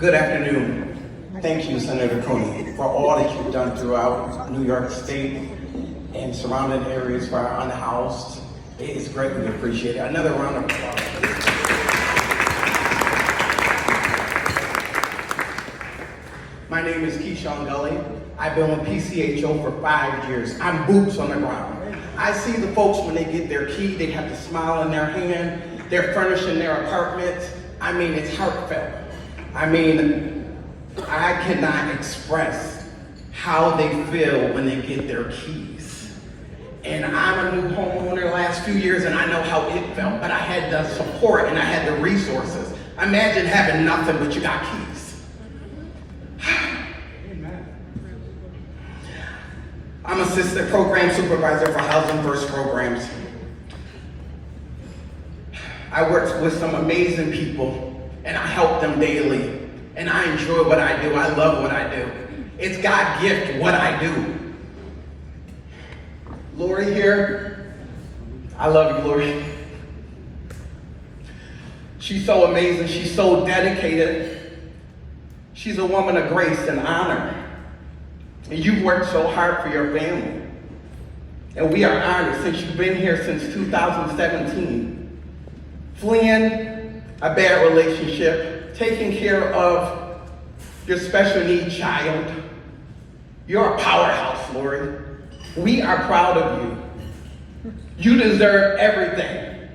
Good afternoon. Thank you, Senator Cooney, for all that you've done throughout New York State and surrounding areas for our unhoused. It is greatly appreciated. Another round of applause. My name is Shawn Gulley. I've been with PCHO for 5 years. I'm boots on the ground. I see the folks when they get their key, they have the smile in their hand. They're furnishing their apartments. I mean, it's heartfelt. I mean, I cannot express how they feel when they get their keys. And I'm a new homeowner the last few years, and I know how it felt, but I had the support and I had the resources. Imagine having nothing, but you got keys. I'm Assistant Program Supervisor for Housing First programs. I work with some amazing people, and I help them daily. And I enjoy what I do. I love what I do. It's God's gift, what I do. Lori here, I love you, Lori. She's so amazing. She's so dedicated. She's a woman of grace and honor. And you've worked so hard for your family. And we are honored since you've been here since 2017. Fleeing a bad relationship, taking care of your special needs child. You're a powerhouse, Lori. We are proud of you. You deserve everything.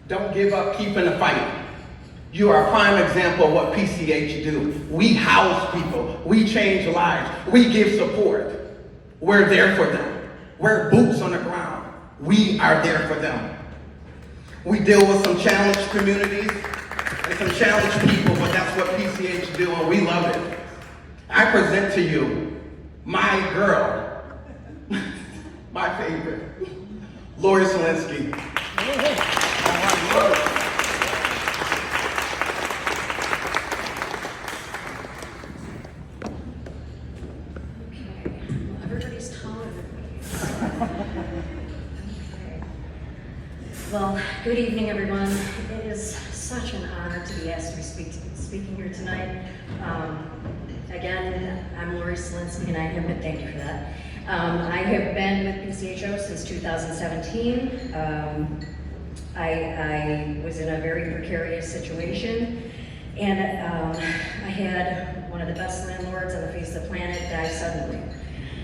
Don't give up, keep in the fight. You are a prime example of what PCH do. We house people. We change lives. We give support. We're there for them. We're boots on the ground. We are there for them. We deal with some challenged communities and some challenged people, but that's what PCH do, and we love it. I present to you my girl, my favorite, Lori Selinsky. Well, good evening, everyone. It is such an honor to be asked to be speaking here tonight. Again, I'm Lori Selinsky, and I have been, thank you for that. I have been with PCHO since 2017. I was in a very precarious situation, and I had one of the best landlords on the face of the planet die suddenly.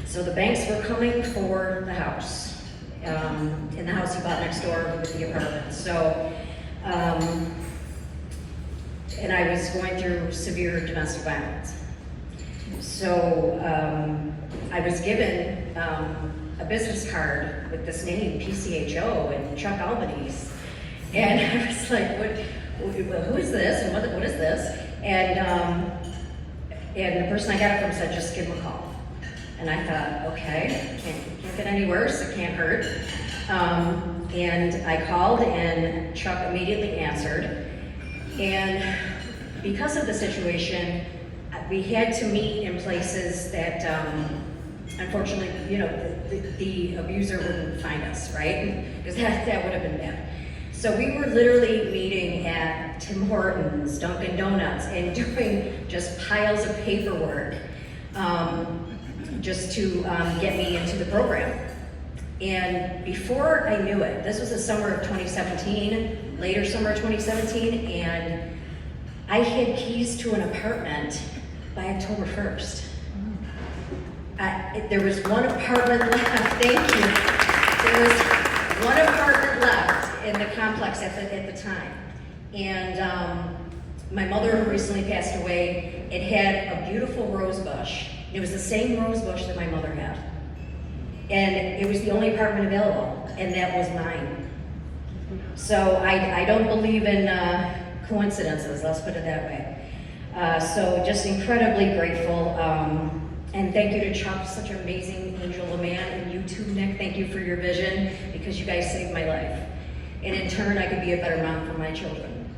So the banks were coming for the house. In the house he bought next door with the apartment. So, and I was going through severe domestic violence. So I was given a business card with this name, PCHO, and Chuck Albany's. And I was like, who is this, and what is this? And the person I got it from said, just give him a call. And I thought, okay, can't get any worse, it can't hurt. And I called, and Chuck immediately answered. And because of the situation, we had to meet in places that, unfortunately, you know, the abuser wouldn't find us, right? Because that would have been bad. So we were literally meeting at Tim Hortons, Dunkin' Donuts, and doing just piles of paperwork. Just to get me into the program. And before I knew it, this was the summer of 2017, later summer of 2017, and I had keys to an apartment by October 1st. There was one apartment left, thank you. There was one apartment left in the complex at the time. And my mother, who recently passed away, it had a beautiful rose bush. It was the same rose bush that my mother had. And it was the only apartment available, and that was mine. So I don't believe in coincidences, let's put it that way. So just incredibly grateful. And thank you to Chuck, such an amazing angel of a man, and you too, Nick, thank you for your vision, because you guys saved my life. And in turn, I could be a better mom for my children.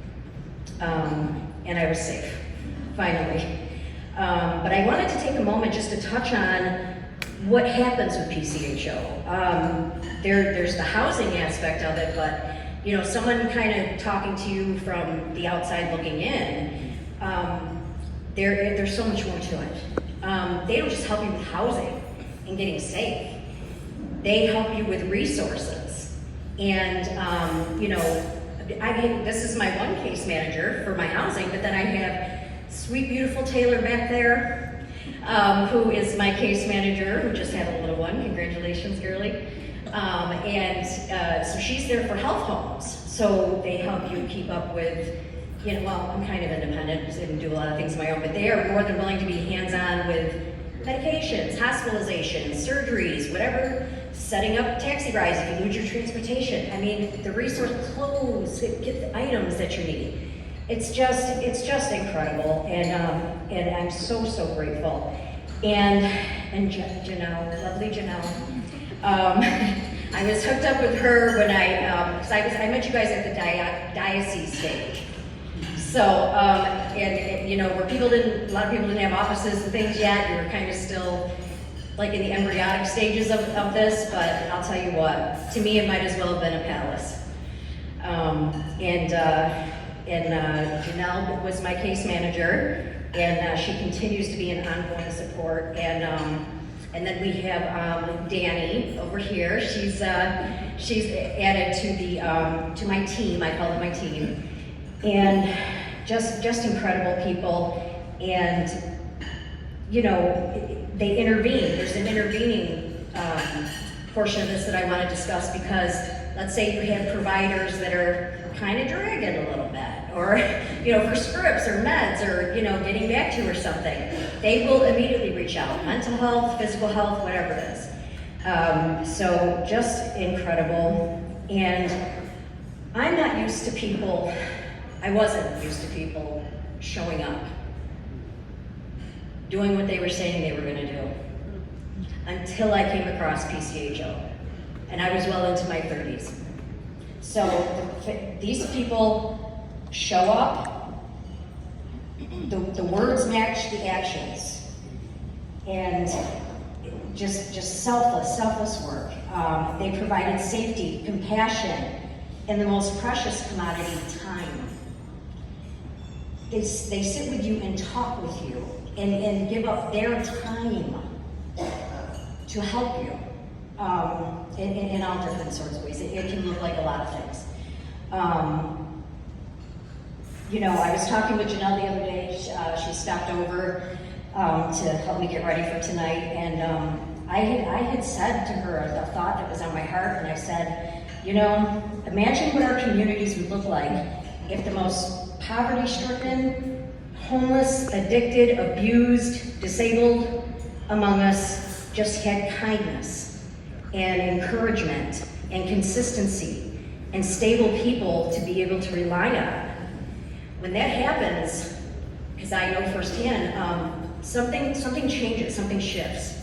And I was safe, finally. But I wanted to take a moment just to touch on what happens with PCHO. There's the housing aspect of it, but you know, someone kind of talking to you from the outside looking in, there's so much more to it. They don't just help you with housing and getting safe. They help you with resources. And, this is my one case manager for my housing, but then I have sweet, beautiful Taylor back there, who is my case manager, who just had a little one. Congratulations, girly. So she's there for health homes. So they help you keep up with, I'm kind of independent and do a lot of things on my own, but they are more than willing to be hands-on with medications, hospitalizations, surgeries, whatever, setting up taxi rides if you lose your transportation. I mean, the resource, clothes, get the items that you need. It's just incredible, and I'm so grateful. And Janelle, lovely Janelle. I was hooked up with her when I met you guys at the diocese stage. So, where a lot of people didn't have offices and things yet, you were kind of still like in the embryonic stages of this, but I'll tell you what, to me it might as well have been a palace. Janelle was my case manager, and she continues to be an ongoing support. And then we have Danny over here. She's added to my team. I call it my team, and just incredible people. And they intervene. There's an intervening portion of this that I want to discuss, because let's say you have providers that are kind of dragging a little bit, or for scripts or meds, or getting back to you or something. They will immediately reach out, mental health, physical health, whatever it is. So just incredible. And I'm not used to people, I wasn't used to people showing up, doing what they were saying they were going to do, until I came across PCHO, and I was well into my 30s. So these people show up, the words match the actions, and just selfless work. They provided safety, compassion, and the most precious commodity, time. They sit with you and talk with you, and give up their time to help you in all different sorts of ways. It can look like a lot of things. I was talking with Janelle the other day. She stopped over to help me get ready for tonight, and I had said to her a thought that was on my heart, and I said, imagine what our communities would look like if the most poverty-stricken, homeless, addicted, abused, disabled among us just had kindness and encouragement and consistency and stable people to be able to rely on. When that happens, because I know firsthand, something changes, something shifts,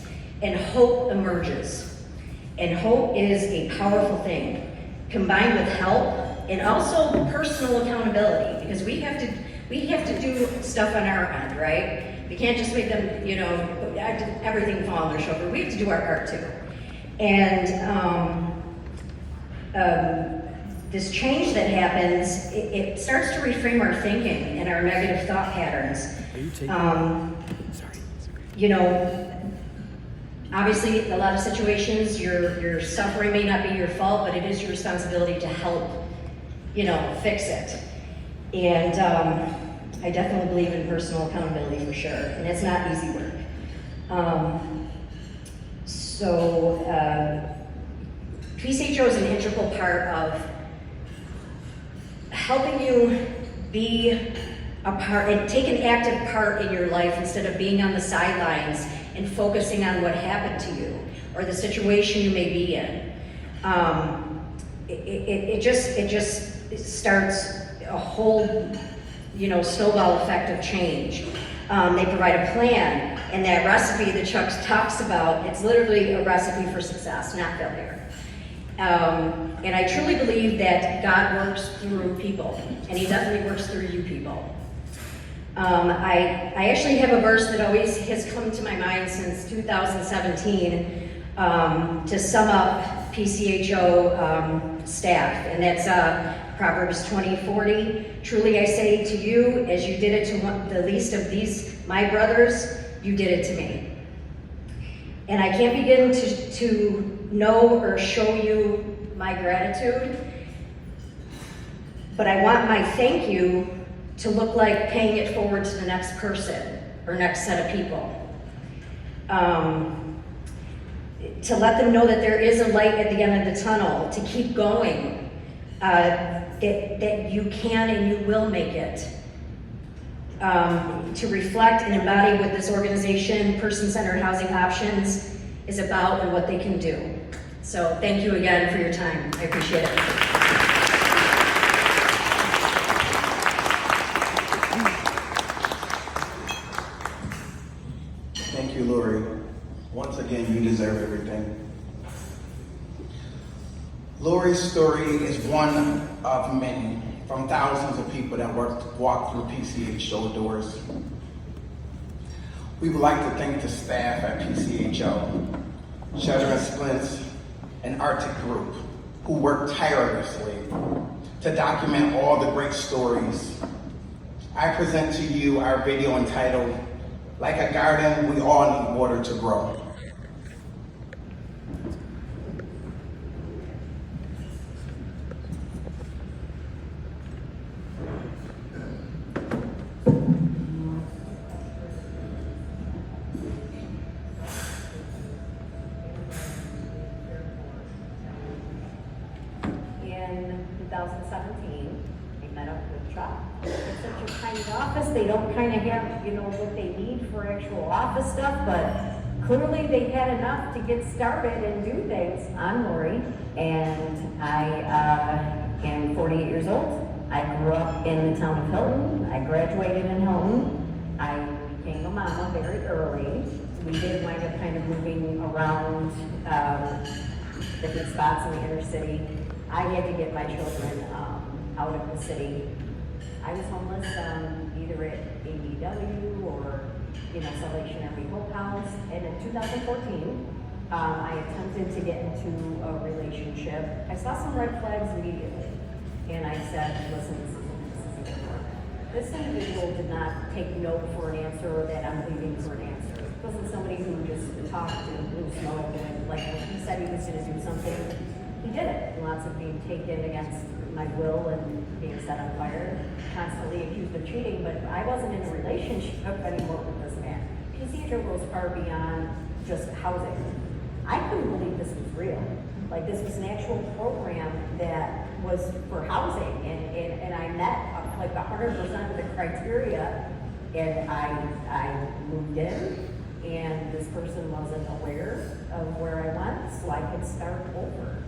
and hope emerges. And hope is a powerful thing, combined with help and also personal accountability, because we have to do stuff on our end, right? We can't just make them, everything fall on their shoulder. We have to do our part too. And this change that happens, it starts to reframe our thinking and our negative thought patterns. Obviously, a lot of situations, your suffering may not be your fault, but it is your responsibility to help, fix it. And I definitely believe in personal accountability for sure, and it's not easy work. PCHO is an integral part of helping you be a part and take an active part in your life instead of being on the sidelines and focusing on what happened to you or the situation you may be in. It just starts a whole, snowball effect of change. They provide a plan, and that recipe that Chuck talks about, it's literally a recipe for success, not failure. And I truly believe that God works through people, and He definitely works through you people. I actually have a verse that always has come to my mind since 2017 to sum up PCHO staff, and that's Proverbs 20:40, truly I say to you, as you did it to the least of these, my brothers, you did it to me. And I can't begin to know or show you my gratitude, but I want my thank you to look like paying it forward to the next person or next set of people. To let them know that there is a light at the end of the tunnel, to keep going, that you can and you will make it. To reflect and embody what this organization, Person-Centered Housing Options, is about and what they can do. So thank you again for your time. I appreciate it. Thank you, Lori. Once again, you deserve everything. Lori's story is one of many from thousands of people that walk through PCHO doors. We would like to thank the staff at PCHO, Shutter and Splints, and Arctic Group, who work tirelessly to document all the great stories. I present to you our video entitled, Like a Garden, We All Need Water to Grow. In 2017, I met up with Chuck. It's such a tiny office, they don't kind of have, what they need for actual office stuff, but clearly they had enough to get started and do things. I'm Lori, and I am 48 years old. I grew up in the town of Hilton. I graduated in Hilton. I became a mama very early. We did wind up kind of moving around different spots in the inner city. I had to get my children out of the city. I was homeless either at ADW or Salvation Hope House. And in 2014, I attempted to get into a relationship. I saw some red flags immediately. And I said, listen, this isn't important. This individual did not take no for an answer or that I'm leaving for an answer. It wasn't somebody who just talked and blew smoke and like when he said he was going to do something, he did it. Lots of being taken against my will and being set on fire, constantly accused of cheating, but I wasn't in a relationship anymore with this man. PCHO goes far beyond just housing. I couldn't believe this was real. Like this was an actual program that was for housing, and I met like 100% of the criteria, and I moved in, and this person wasn't aware of where I went, so I could start over.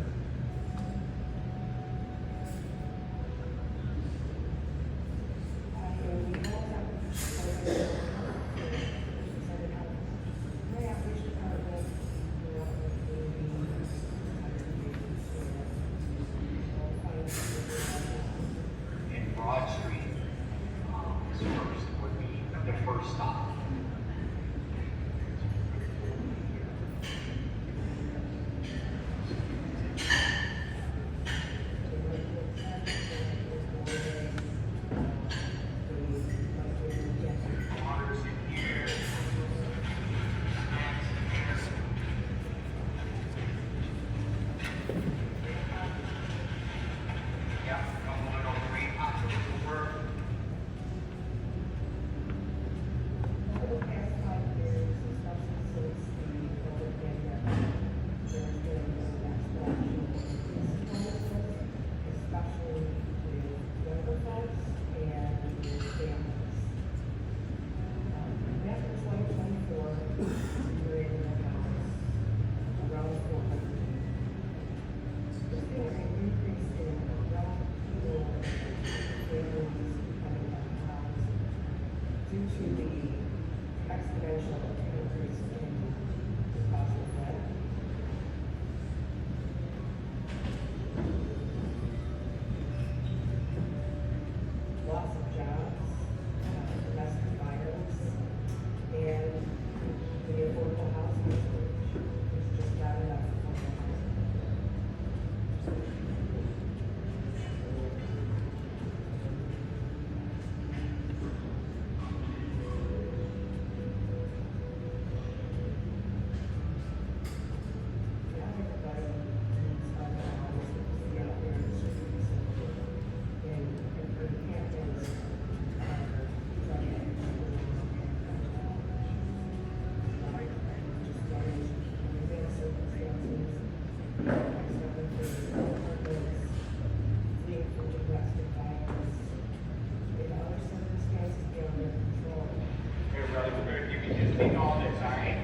take all this, all right?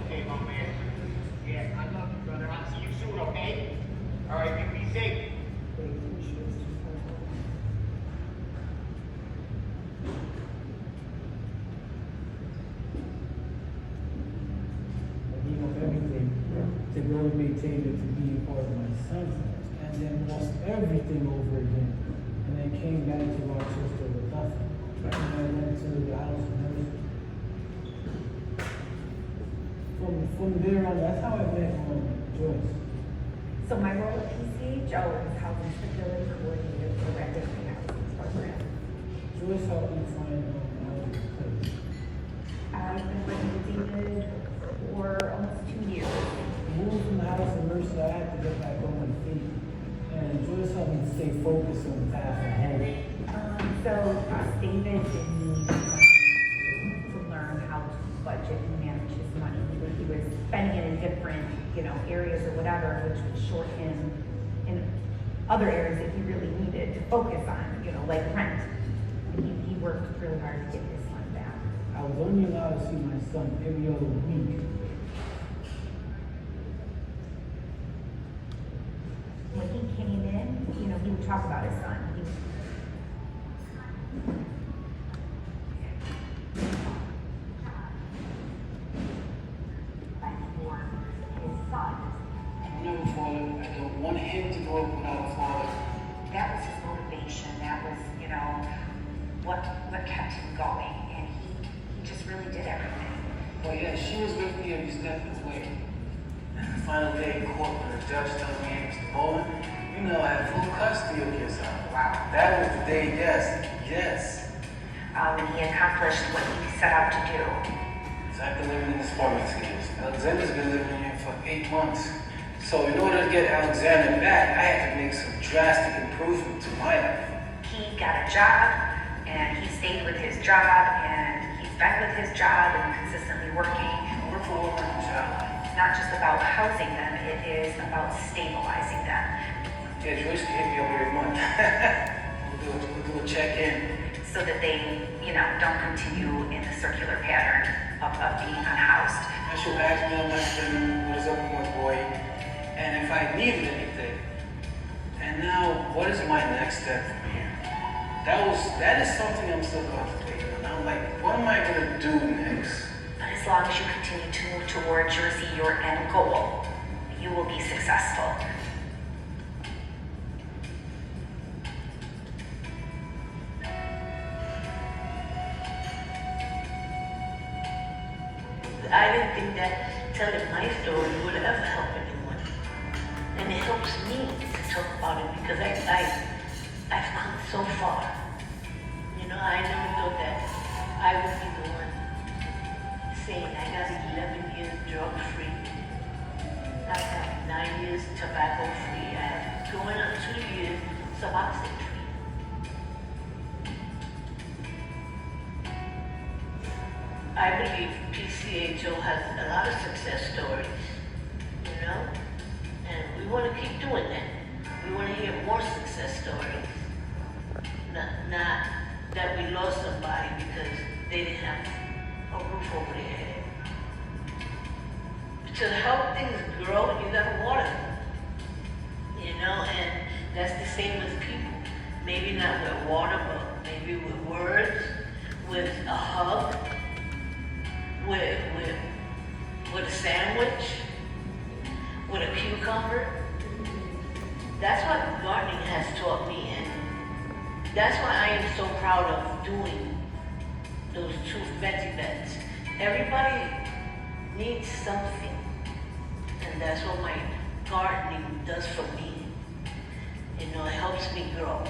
Okay, my man. Yeah, I love you, brother. I'll see you soon, okay? All right, you be safe. Gave up everything to go and maintain it, to be a part of my son's life, and then lost everything over again, and then came back to Rochester with nothing. And I went to the house of mercy. From there on, that's how I met Joyce. So my role at PCHO is housing stability coordinator for Rapid Housing Program. Joyce helped me find out the place. I've been working with David for almost 2 years. Moved from the house of mercy, I had to get back on my feet. And Joyce helped me stay focused on the path ahead. So David did need to learn how to budget and manage his money. He was spending it in different, areas or whatever, which would short him in other areas that he really needed to focus on, like rent. And he worked really hard to get his son back. I was only allowed to see my son every other week. When he came in, he would talk about his son. I've never fallen. I don't want him to grow up without a father. That was his motivation. That was, what kept him going. And he just really did everything. But yeah, she was with me every step of the way. And the final day in court when the judge told me, hey, Mr. Bowman, I have full custody of your son. Wow, that was the day, yes. And he accomplished what he set out to do. So I've been living in this apartment 2 years. Alexander's been living here for 8 months. So in order to get Alexander back, I had to make some drastic improvement to my life. He got a job, and he stayed with his job, and he's been with his job and consistently working. Work for a woman, child. It's not just about housing them, it is about stabilizing them. Yeah, Joyce can hit me up every month. we'll do a check-in. So that they, don't continue in the circular pattern of being unhoused. And she'll ask me on my phone, what is up with my boy, and if I needed anything. And now, what is my next step from here? That is something I'm still contemplating. And I'm like, what am I gonna do next? But as long as you continue to move towards your end goal, you will be successful. I didn't think that telling my story would ever help anyone. And it helps me to talk about it because I've come so far. I never thought that I would be the one saying I got 11 years drug free. I got 9 years tobacco free. I have going on 2 years Suboxone free. I believe PCHO has a lot of success stories, and we want to keep doing that. We want to hear more success stories. Not that we lost somebody because they didn't have a roof over their head. To help things grow, you gotta water them. And that's the same with people. Maybe not with water, but maybe with words, with a hug, with a sandwich, with a cucumber. That's what gardening has taught me, and that's why I am so proud of doing those 2 veggie beds. Everybody needs something, and that's what my gardening does for me. It helps me grow.